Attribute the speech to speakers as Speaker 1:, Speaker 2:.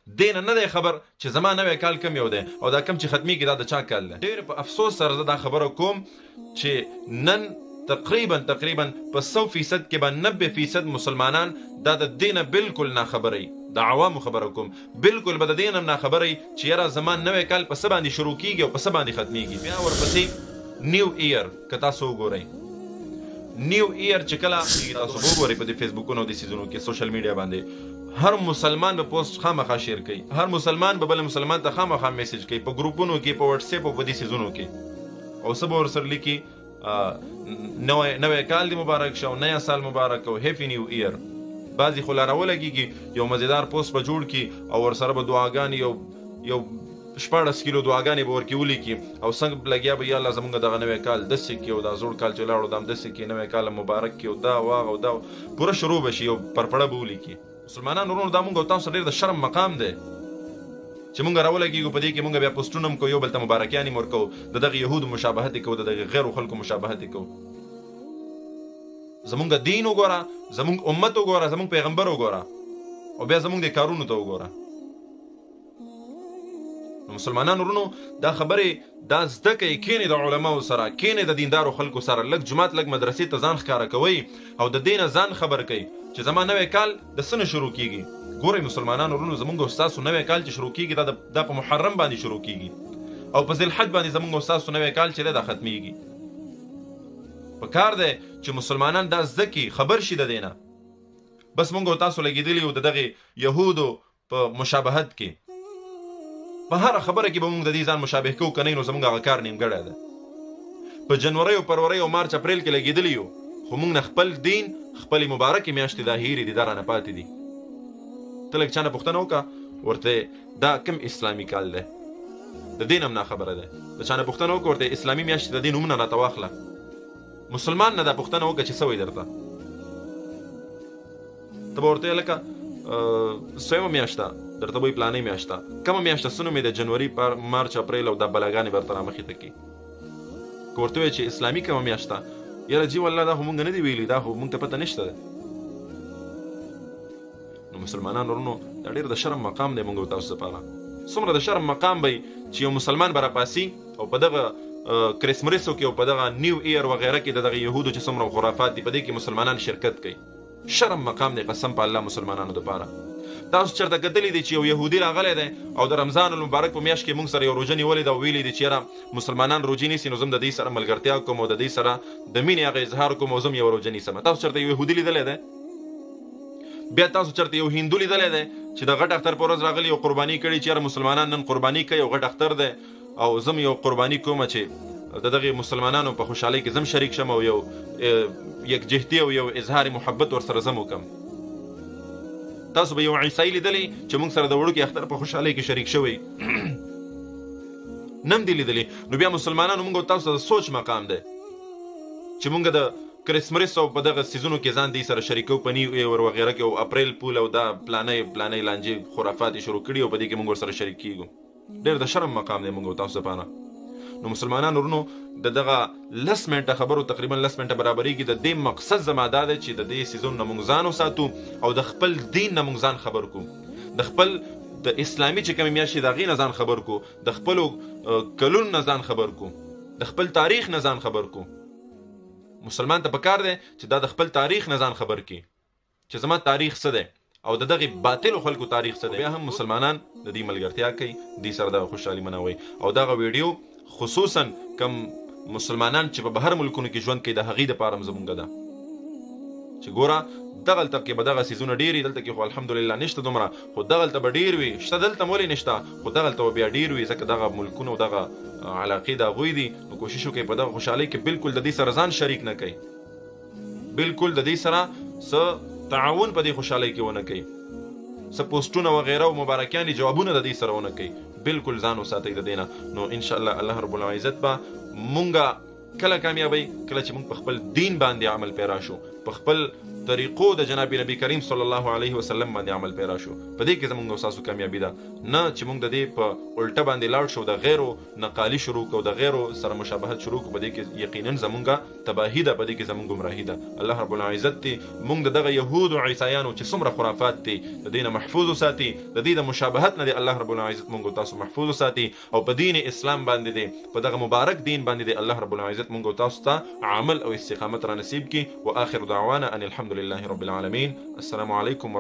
Speaker 1: دې نه دی خبر چې زما نوی کال کم یو دی او دا کم چې ختمیږي دا د چا کال دی. ډېر په افسوس سره زه دا خبره کوم چې نن تقریبا په 100% کې به 90% مسلمانان دا د دې نه بالکل ناخبره وي. د عوامو خبره کوم، بالکل به د دې نه ناخبره وي چې یاره زما نوی کال په څه باندې شروع کېږي او په څه باندې ختمیږي. بیا ورپسې نیو ایئر که تاسو وګورئ، نیو ایئر چې کله تاسو وګورئ په دې فیسبوکونو او د سیزونو کې سوشل میډیا باندې هر مسلمان به پوسټ خامخا شیر کوي، هر مسلمان به بل مسلمان ته خامخا میسج کوي په ګروپونو کې، په واتس اپ او په دې سیزونو کې، او څه به ورسره لیکي نوی کال دی مبارک شه او نیا سال مبارک او هیپی نیو ایئر. بعضې خو لا راولګېږي یو مزیدار پوسټ به جوړ کړي او ورسره به دعاګانې یو 14 کیلو دعاګانې به ورکې ولیکي او څنګه لګیا به یا الله زمونږ دغه نوی کال داسې کړي او دا زوړ کال چې لاړو دا هم داسې کړي، نوی کال مبارک کړي او دا واغ او دا پوره شروع به شي او پرپړه به ولیکي. مسلمانان ورونو دا مونږ او تاسو ډېر د شرم مقام دی چې مونږ راولګېږو په دې کې مونږ بیا پوسټونه هم کوو، یو بل ته مبارکیانې هم ورکوو، د دغه یهودو مشابهت یې کوو، د دغه غیرو خلکو مشابهت یې کوو. زمونږ دین وګوره، زمونږ امت وګوره، زمونږ پیغمبر وګوره او بیا زمونږ د کارونو ته وګوره. نو مسلمانانو ورونو دا خبرې دا زده کوئ، کینې د علماو سره، کینې د دیندارو خلکو سره، لږ جومات لږ مدرسې ته ځان ښکاره کوئ او د دې نه ځان خبر کوئ چې زما نوی کال د څه نه شروع کېږي. ګورئ مسلمانانو ورونو زمونږ او ستاسو نوی کال چې شروع کېږي دا په محرم باندې شروع کېږي او په ذوالحج باندې زمونږ او ستاسو نوی کال چې دی دا ختمیږي. پکار دی چې مسلمانان دا زده کړي، خبر شي د دې نه. بس مونږ او تاسو لګېدلي یو د دغې یهودو په مشابهت کې، په هره خبره کې به مونږ د دې ځان مشابه کوو که نه نو زمونږ هغه کار نیمګړی ده. په جنورۍ او فروری او مارچ اپریل کې لګېدلي یو خو مونږ نه خپل دین، خپلې مبارکې میاشتې دا هیرې دي، دا رانه پاتې دي. ته لږ چا نه پوښتنه وکړه ورته دا کوم اسلامي کال دی، د دې نه هم ناخبره دی. د چا نه پوښتنه وکړه ورته اسلامي میاشتې د دې نومونه راته واخله. مسلمان نه دا پوښتنه وکړه چې څه وایي درته، ته به ورته لکه 100مه میاشت ده درته به وایي پلانۍ میاشت ده، کومه میاشت ده څه نوم یې د جنوري، مارچ، اپریل او دا بلاګانې به درته رامخې ته کړي. که ورته وایي چې اسلامي کومه میاشت ده، یاره جي والله دا خو مونږ نه دي ویلي، دا خو مونږ ته پته نشته ده. نو مسلمانان ورونو دا ډېر د شرم مقام دی مونږ او تاسو دپاره. څومره د شرم مقام به چې یو مسلمان به راپاسي او په دغه کرسمرسو کې او په دغه نیو ایئر وغیره کې د دغه یهودو چې څومره خرافات دي په دې کې مسلمانان شرکت کوي. شرم مقام دی قسم په الله مسلمانانو دپاره. تاسو چېرته کتلی دی چې یو یهودي راغلی دی او د رمضان المبارک په میاشت کې مونږ سره یو روژه نیولې ده او ویلي دي چې یاره مسلمانان روژې نیسي نو زه د دې سره ملګرتیا کوم او د دې سره د مینې هغه اظهار کوم او زه یو روژه نیسم. تاسو چېرته یو یهودي لیدلی دی؟ بیا تاسو چېرته یو هندو لیدلی دی چې د غټ اختر په ورځ راغلي او قرباني کړي چې یاره مسلمانان نن قرباني کوي او غټ اختر دی او زه یو قرباني کومه چې د دغې مسلمانانو په خوشحالۍ کې زم شریک شم او یو یکجهتي او یو اظهار محبت ورسره زم وکړم. تاسو به یو عیسائی لیدلی چې موږ سره د وړوکي اختر په خوشحالۍ کې شریک شوی نم دی لیدلی. نو بیا مسلمانانو موږ او تاسو د سوچ مقام دی چې موږ د کرسمرس او په دغه سیزونو کې ځان دې سره شریکو په نیو ایئر وغیره کې او اپریل پول او دا پلانۍ لانجې خرافات شروع کړي او په دې کې موږ ورسره شریک کیږو. ډېر د شرم مقام دی موږ او تاسو دپاره. نو مسلمانانو ورونو د دغه 10 منټه خبرو تقریبا 10 منټه برابرېږي. د دې مقصد زما دا دی چې د دې سیزون نه موږ ځان وساتو او د خپل دین نه موږ ځان خبر کړو، د خپل د اسلامي چې کومې میاشتې د هغې نه ځان خبر کړو، د خپلو کلونو نه ځان خبر کړو، د خپل تاریخ نه ځان خبر کړو. مسلمان ته پکار دی چې دا د خپل تاریخ نه ځان خبر کړي چې زما تاریخ څه دی او د دغې باطلو خلکو تاریخ څه دی. بیا هم مسلمانان د دې ملګرتیا کوي، دې سره دغه خوشحالي منوي او دغه ویډیو خصوصا کم مسلمانان چې په بهر ملکونو کې ژوند کوي د هغې دپاره هم زمونږ ده چې ګوره دغلته کې به دغه سیزونه ډېر وي، دلته کې خو الحمدلله نشته دومره، خو دغلته به ډېر وي. شته دلته ولې نشته، خو دغلته به بیا ډېر وي ځکه دغه ملکونه او دغه علاقې د هغوی دي. نو کوشش وکړئ په دغه خوشحالۍ کې بالکل د دې سره ځان شریک نه کوئ، بالکل د دې سره څه تعاون په دې خوشحالۍ کې ونه کوئ، څه پوسټونه وغیره او مبارکیانې جوابونه د دې سره ونه کوئ، بالکل ځان وساتئ د دې نه. نو انشاءالله الله رب العزت به مونږه کله کامیابی کله چې مونږ په خپل دین باندې عمل پیرا شو، په خپل طریقو د جناب نبی کریم صلی الله علیه وسلم باندې عمل پیرا شو. په دې کې زمونږ او تاسو کامیابی ده، نه چې موږ د دې په الټه باندې لاړ شو، د غیرو نقالی شروع کو، د غیرو سره مشابهت شروع کو. په دې کې یقینا زمونږ تباهی ده، په دې کې زمونږ گمراهی ده. الله رب العزت دې موږ دغه يهود او عیسایانو چې څومره خرافات دي د دې نه محفوظ وساتي، د دې د مشابهت نه الله رب العزت موږ او تاسو محفوظ وساتي، او په دین اسلام باندې دي، په دغه مبارک دین باندې دي الله رب العزت موږ او تاسو ته عمل او استقامت را نصیب کی. واخر دعوانا ان الحمد لله رب العالمين. السلام عليكم